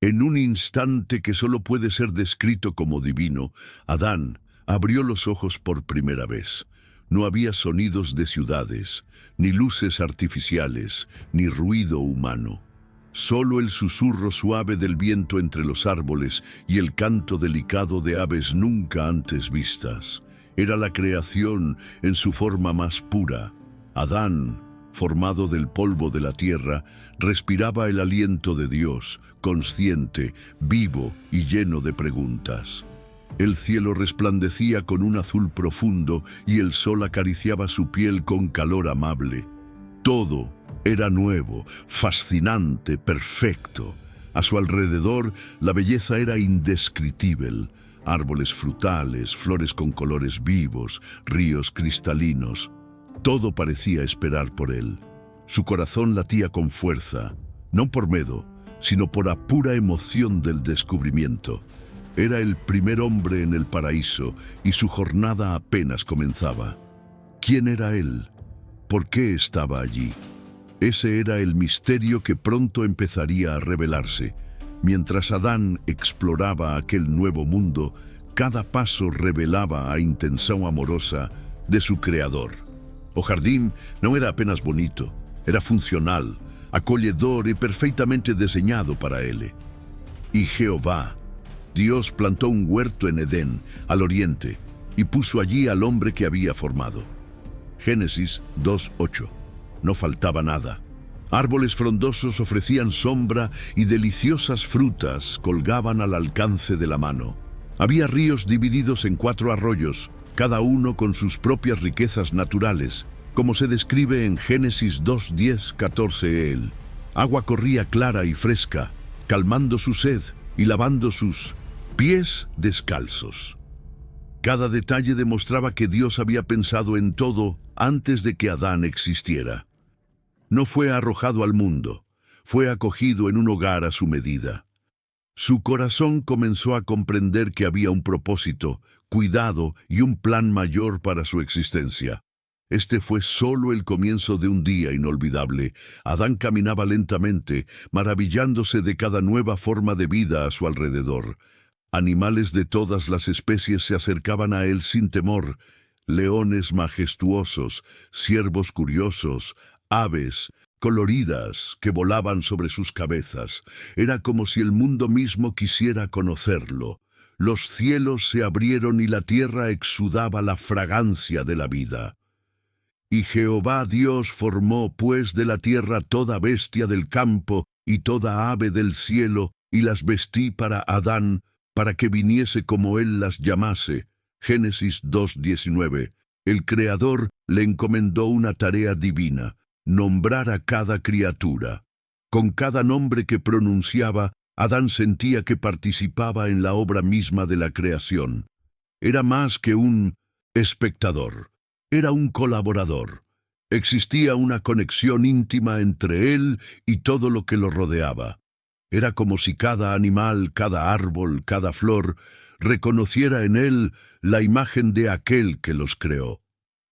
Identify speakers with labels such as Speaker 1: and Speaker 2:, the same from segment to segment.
Speaker 1: En un instante que solo puede ser descrito como divino, Adán abrió los ojos por primera vez. No había sonidos de ciudades, ni luces artificiales, ni ruido humano. Solo el susurro suave del viento entre los árboles y el canto delicado de aves nunca antes vistas. Era la creación en su forma más pura. Adán, formado del polvo de la tierra, respiraba el aliento de Dios, consciente, vivo y lleno de preguntas. El cielo resplandecía con un azul profundo y el sol acariciaba su piel con calor amable. Todo era nuevo, fascinante, perfecto. A su alrededor, la belleza era indescriptible. Árboles frutales, flores con colores vivos, ríos cristalinos. Todo parecía esperar por él. Su corazón latía con fuerza, no por miedo, sino por la pura emoción del descubrimiento. Era el primer hombre en el paraíso y su jornada apenas comenzaba. ¿Quién era él? ¿Por qué estaba allí? Ese era el misterio que pronto empezaría a revelarse. Mientras Adán exploraba aquel nuevo mundo, cada paso revelaba a intención amorosa de su creador. O jardín no era apenas bonito, era funcional, acogedor y perfectamente diseñado para él. Y Jehová, Dios plantó un huerto en Edén, al oriente, y puso allí al hombre que había formado. Génesis 2:8. No faltaba nada. Árboles frondosos ofrecían sombra y deliciosas frutas colgaban al alcance de la mano. Había ríos divididos en 4 arroyos, cada uno con sus propias riquezas naturales, como se describe en Génesis 2:10-14. El agua corría clara y fresca, calmando su sed y lavando sus pies descalzos. Cada detalle demostraba que Dios había pensado en todo antes de que Adán existiera. No fue arrojado al mundo, fue acogido en un hogar a su medida. Su corazón comenzó a comprender que había un propósito, cuidado y un plan mayor para su existencia. Este fue solo el comienzo de un día inolvidable. Adán caminaba lentamente, maravillándose de cada nueva forma de vida a su alrededor. Animales de todas las especies se acercaban a él sin temor. Leones majestuosos, ciervos curiosos, aves coloridas que volaban sobre sus cabezas. Era como si el mundo mismo quisiera conocerlo. Los cielos se abrieron y la tierra exudaba la fragancia de la vida. Y Jehová Dios formó pues de la tierra toda bestia del campo y toda ave del cielo, y las vestí para Adán, para que viniese como él las llamase. Génesis 2:19. El Creador le encomendó una tarea divina: nombrar a cada criatura. Con cada nombre que pronunciaba, Adán sentía que participaba en la obra misma de la creación. Era más que un espectador, era un colaborador. Existía una conexión íntima entre él y todo lo que lo rodeaba. Era como si cada animal, cada árbol, cada flor, reconociera en él la imagen de aquel que los creó.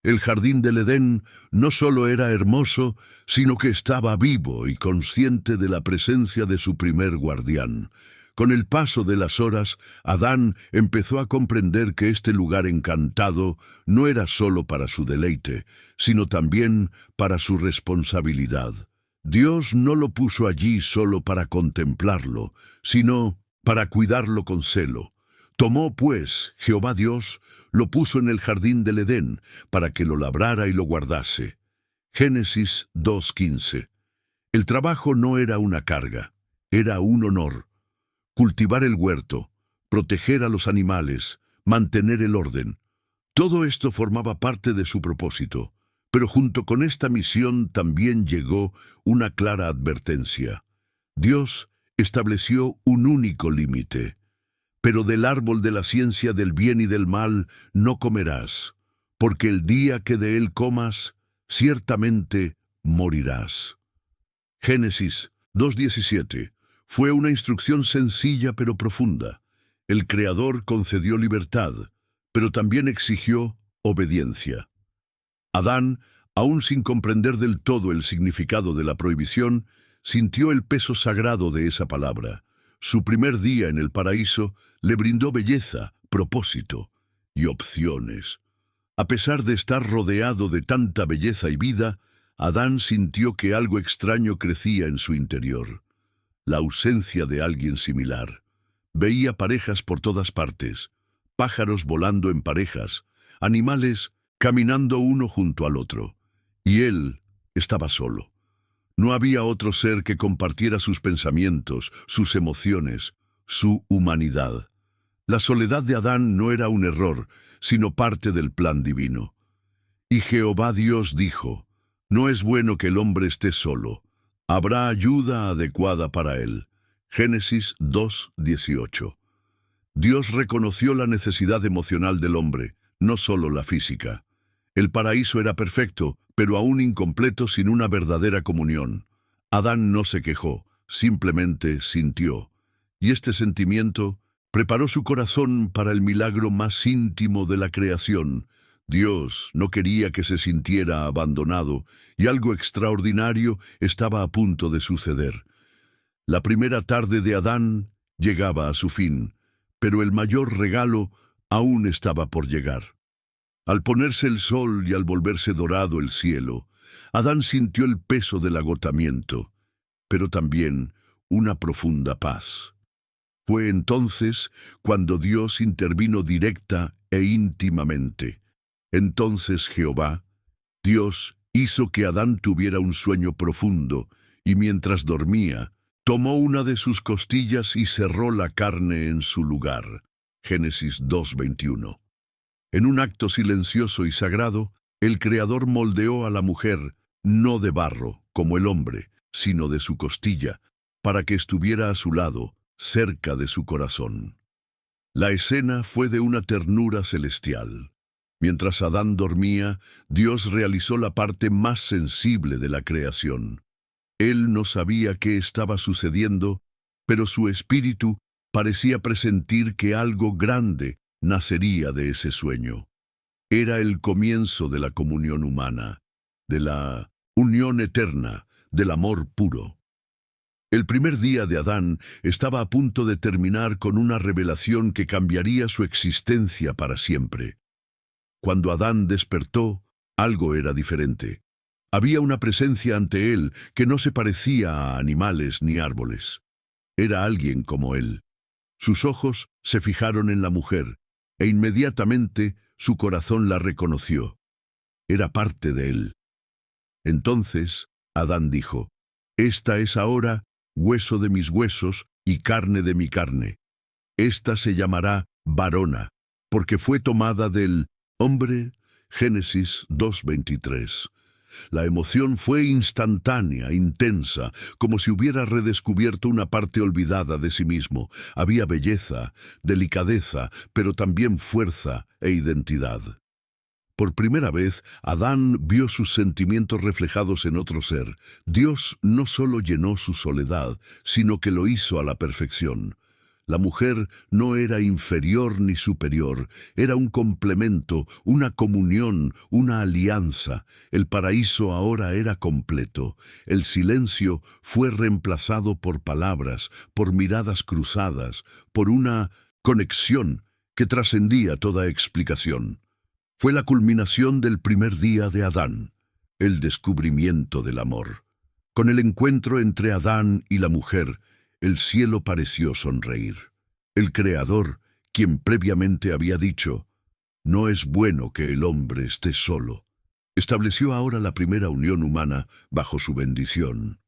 Speaker 1: El jardín del Edén no solo era hermoso, sino que estaba vivo y consciente de la presencia de su primer guardián. Con el paso de las horas, Adán empezó a comprender que este lugar encantado no era solo para su deleite, sino también para su responsabilidad. Dios no lo puso allí solo para contemplarlo, sino para cuidarlo con celo. Tomó, pues, Jehová Dios, lo puso en el jardín del Edén, para que lo labrara y lo guardase. Génesis 2:15. El trabajo no era una carga, era un honor. Cultivar el huerto, proteger a los animales, mantener el orden. Todo esto formaba parte de su propósito, pero junto con esta misión también llegó una clara advertencia. Dios estableció un único límite. Pero del árbol de la ciencia del bien y del mal no comerás, porque el día que de él comas, ciertamente morirás. Génesis 2:17. Fue una instrucción sencilla pero profunda. El Creador concedió libertad, pero también exigió obediencia. Adán, aún sin comprender del todo el significado de la prohibición, sintió el peso sagrado de esa palabra. Su primer día en el paraíso le brindó belleza, propósito y opciones. A pesar de estar rodeado de tanta belleza y vida, Adán sintió que algo extraño crecía en su interior. La ausencia de alguien similar. Veía parejas por todas partes, pájaros volando en parejas, animales caminando uno junto al otro. Y él estaba solo. No había otro ser que compartiera sus pensamientos, sus emociones, su humanidad. La soledad de Adán no era un error, sino parte del plan divino. Y Jehová Dios dijo: no es bueno que el hombre esté solo. Habrá ayuda adecuada para él. Génesis 2:18. Dios reconoció la necesidad emocional del hombre, no solo la física. El paraíso era perfecto, pero aún incompleto sin una verdadera comunión. Adán no se quejó, simplemente sintió. Y este sentimiento preparó su corazón para el milagro más íntimo de la creación. Dios no quería que se sintiera abandonado, y algo extraordinario estaba a punto de suceder. La primera tarde de Adán llegaba a su fin, pero el mayor regalo aún estaba por llegar. Al ponerse el sol y al volverse dorado el cielo, Adán sintió el peso del agotamiento, pero también una profunda paz. Fue entonces cuando Dios intervino directa e íntimamente. Entonces Jehová, Dios, hizo que Adán tuviera un sueño profundo, y mientras dormía, tomó una de sus costillas y cerró la carne en su lugar. Génesis 2:21. En un acto silencioso y sagrado, el Creador moldeó a la mujer, no de barro, como el hombre, sino de su costilla, para que estuviera a su lado, cerca de su corazón. La escena fue de una ternura celestial. Mientras Adán dormía, Dios realizó la parte más sensible de la creación. Él no sabía qué estaba sucediendo, pero su espíritu parecía presentir que algo grande nacería de ese sueño. Era el comienzo de la comunión humana, de la unión eterna, del amor puro. El primer día de Adán estaba a punto de terminar con una revelación que cambiaría su existencia para siempre. Cuando Adán despertó, algo era diferente. Había una presencia ante él que no se parecía a animales ni árboles. Era alguien como él. Sus ojos se fijaron en la mujer, e inmediatamente su corazón la reconoció. Era parte de él. Entonces Adán dijo: esta es ahora hueso de mis huesos y carne de mi carne. Esta se llamará varona, porque fue tomada del hombre. Génesis 2:23. La emoción fue instantánea, intensa, como si hubiera redescubierto una parte olvidada de sí mismo. Había belleza, delicadeza, pero también fuerza e identidad. Por primera vez, Adán vio sus sentimientos reflejados en otro ser. Dios no solo llenó su soledad, sino que lo hizo a la perfección. La mujer no era inferior ni superior, era un complemento, una comunión, una alianza. El paraíso ahora era completo. El silencio fue reemplazado por palabras, por miradas cruzadas, por una conexión que trascendía toda explicación. Fue la culminación del primer día de Adán, el descubrimiento del amor. Con el encuentro entre Adán y la mujer, el cielo pareció sonreír. El Creador, quien previamente había dicho: no es bueno que el hombre esté solo, estableció ahora la primera unión humana bajo su bendición.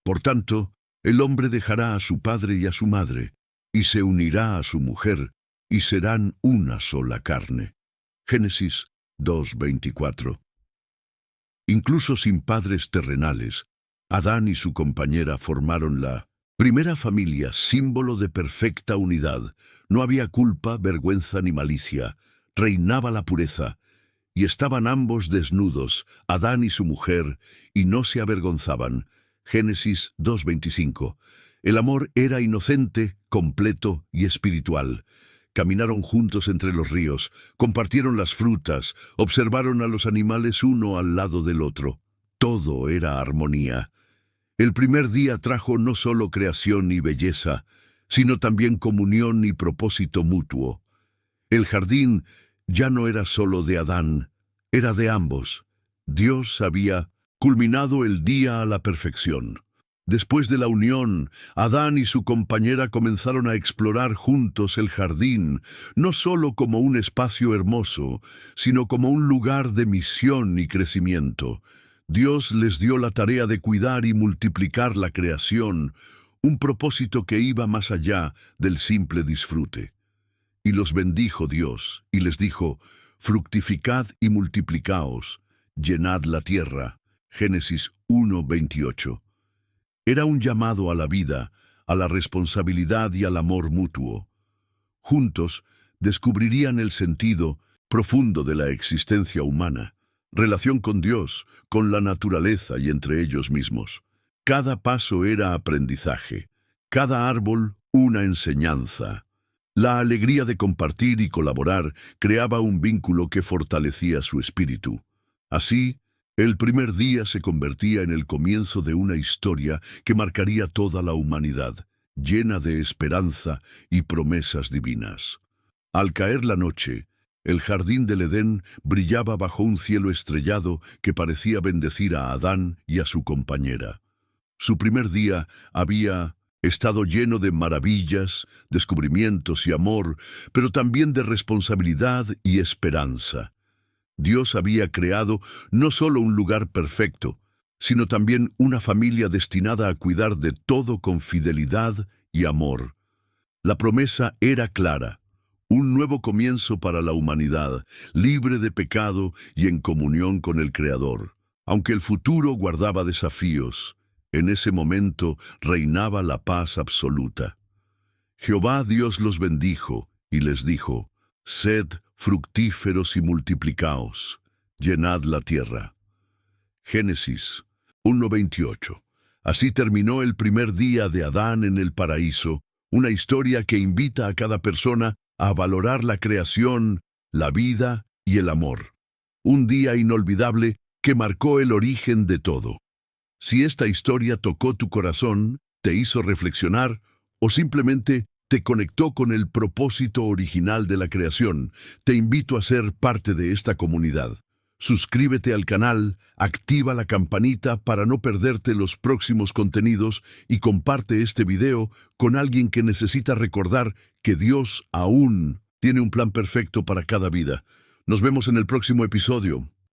Speaker 1: Por tanto, el hombre dejará a su padre y a su madre, y se unirá a su mujer, y serán una sola carne. Génesis 2:24. Incluso sin padres terrenales, Adán y su compañera formaron la primera familia, símbolo de perfecta unidad. No había culpa, vergüenza ni malicia. Reinaba la pureza. Y estaban ambos desnudos, Adán y su mujer, y no se avergonzaban. Génesis 2:25. El amor era inocente, completo y espiritual. Caminaron juntos entre los ríos, compartieron las frutas, observaron a los animales uno al lado del otro. Todo era armonía. El primer día trajo no solo creación y belleza, sino también comunión y propósito mutuo. El jardín ya no era solo de Adán, era de ambos. Dios había culminado el día a la perfección. Después de la unión, Adán y su compañera comenzaron a explorar juntos el jardín, no solo como un espacio hermoso, sino como un lugar de misión y crecimiento. Dios les dio la tarea de cuidar y multiplicar la creación, un propósito que iba más allá del simple disfrute. Y los bendijo Dios, y les dijo: fructificad y multiplicaos, llenad la tierra. Génesis 1:28. Era un llamado a la vida, a la responsabilidad y al amor mutuo. Juntos descubrirían el sentido profundo de la existencia humana, relación con Dios, con la naturaleza y entre ellos mismos. Cada paso era aprendizaje, cada árbol una enseñanza. La alegría de compartir y colaborar creaba un vínculo que fortalecía su espíritu. Así, el primer día se convertía en el comienzo de una historia que marcaría toda la humanidad, llena de esperanza y promesas divinas. Al caer la noche, el jardín del Edén brillaba bajo un cielo estrellado que parecía bendecir a Adán y a su compañera. Su primer día había estado lleno de maravillas, descubrimientos y amor, pero también de responsabilidad y esperanza. Dios había creado no solo un lugar perfecto, sino también una familia destinada a cuidar de todo con fidelidad y amor. La promesa era clara: un nuevo comienzo para la humanidad, libre de pecado y en comunión con el Creador. Aunque el futuro guardaba desafíos, en ese momento reinaba la paz absoluta. Jehová Dios los bendijo y les dijo: sed fructíferos y multiplicaos, llenad la tierra. Génesis 1:28. Así terminó el primer día de Adán en el paraíso, una historia que invita a cada persona a valorar la creación, la vida y el amor. Un día inolvidable que marcó el origen de todo. Si esta historia tocó tu corazón, te hizo reflexionar o simplemente te conectó con el propósito original de la creación, te invito a ser parte de esta comunidad. Suscríbete al canal, activa la campanita para no perderte los próximos contenidos y comparte este video con alguien que necesita recordar que Dios aún tiene un plan perfecto para cada vida. Nos vemos en el próximo episodio.